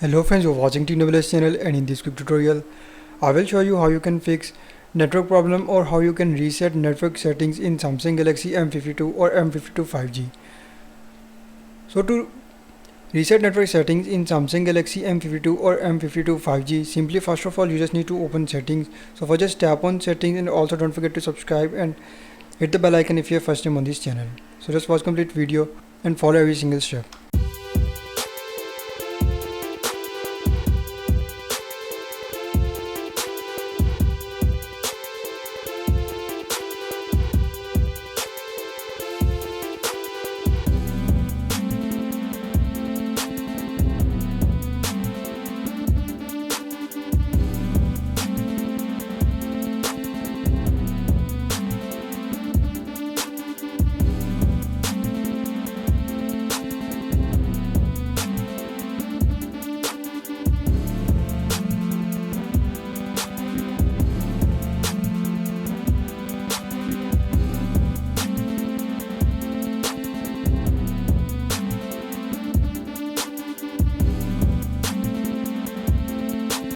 Hello friends, you're watching TWS channel, and in this quick tutorial I will show you how you can fix network problem or how you can reset network settings in Samsung Galaxy M52 or M52 5G. So to reset network settings in Samsung Galaxy M52 or M52 5G, simply first of all you just need to open settings. So for just tap on settings, and also don't forget to subscribe and hit the bell icon if you are first time on this channel. So just watch complete video and follow every single step.